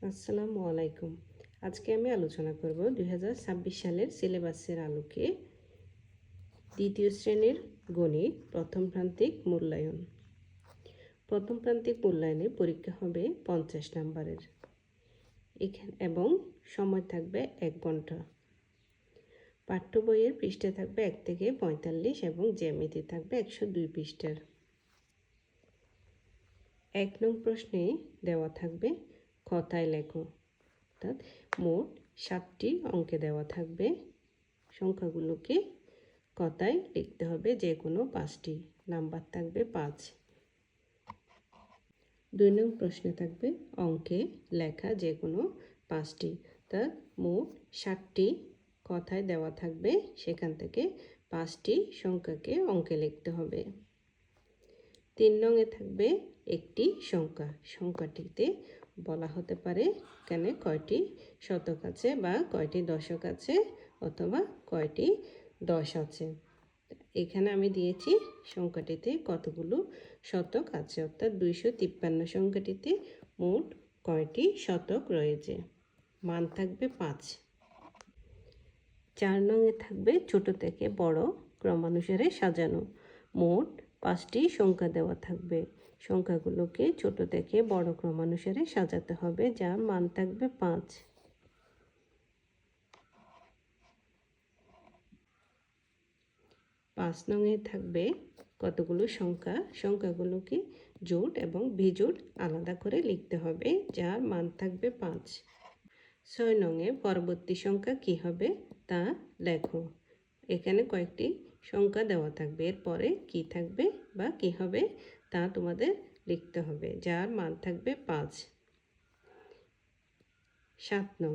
আসসালামু আলাইকুম। আজকে আমি আলোচনা করব 2026 সালের সিলেবাসের আলোকে দ্বিতীয় শ্রেণীর গণিত প্রথম প্রান্তিক মূল্যায়ন। প্রথম প্রান্তিক মূল্যায়নে পরীক্ষা হবে 50 নম্বরের এবং সময় থাকবে 1 ঘন্টা। পাঠ্য বইয়ের পৃষ্ঠা থাকবে 1 থেকে 45 এবং জ্যামিতি থাকবে 102 পৃষ্ঠার। 1 নং প্রশ্নে দেওয়া থাকবে কথায় লেখো, অর্থাৎ মোট 7টি অঙ্কে দেওয়া থাকবে। সংখ্যাগুলোকে কথায় লিখতে হবে, যে কোনো 5টি, নাম্বার থাকবে 5। 2 নং প্রশ্নে থাকবে অঙ্কে লেখা যে কোনো 5টি, অর্থাৎ মোট 7টি কথায় দেওয়া থাকবে, সেখান থেকে 5টি সংখ্যাকে অঙ্কে লিখতে হবে। 3 নংয়ে থাকবে একটি সংখ্যা, সংখ্যাটিতে বলা হতে পারে এখানে কয়টি শতক আছে বা কয়টি দশক আছে অথবা কয়টি 10 আছে। এখানে আমি দিয়েছি সংখ্যাটিতে কতগুলো শতক আছে, অর্থাৎ 253 সংখ্যাটিতে মোট কয়টি শতক রয়েছে। মান থাকবে 5। 4 নংয়ে থাকবে ছোট থেকে বড় ক্রমানুসারে সাজানো। মোট 5টি সংখ্যা দেওয়া থাকবে, সংখ্যাগুলোকে ছোট থেকে বড় ক্রমানুসারে সাজাতে হবে, যার মান থাকবে 5। 5 নংয়ে থাকবে কতগুলো সংখ্যা, সংখ্যাগুলোকে জোড় এবং বিজোড় আলাদা করে লিখতে হবে, যার মান থাকবে 5। 6 নংয়ে পরবর্তী সংখ্যা কি হবে তা লেখো। এখানে কয়েকটি সংখ্যা দেওয়া থাকবে, এরপরে কি থাকবে বা কি হবে তা তোমাদের লিখতে হবে, যার মান থাকবে 5। 7 নং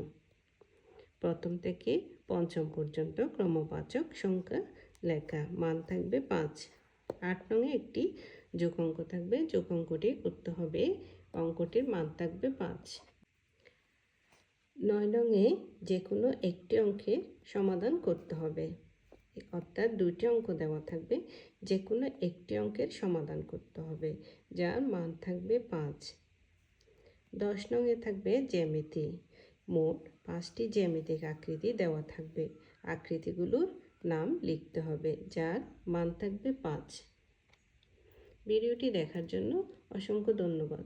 প্রথম থেকে পঞ্চম পর্যন্ত ক্রমবাচক সংখ্যা লেখা, মান থাকবে 5। 8 নংয়ে একটি যোগ অঙ্ক থাকবে, যোগ অঙ্কটি করতে হবে, অঙ্কটির মান থাকবে 5। 9 নংয়ে যে কোনো একটি অঙ্কের সমাধান করতে হবে, অর্থাৎ 2টি অঙ্ক দেওয়া থাকবে, যে কোনো একটি অঙ্কের সমাধান করতে হবে, যার মান থাকবে 5। 10 নংয়ে থাকবে জ্যামিতি। মোট 5টি জ্যামিতিক আকৃতি দেওয়া থাকবে, আকৃতিগুলোর নাম লিখতে হবে, যার মান থাকবে 5। ভিডিওটি দেখার জন্য অসংখ্য ধন্যবাদ।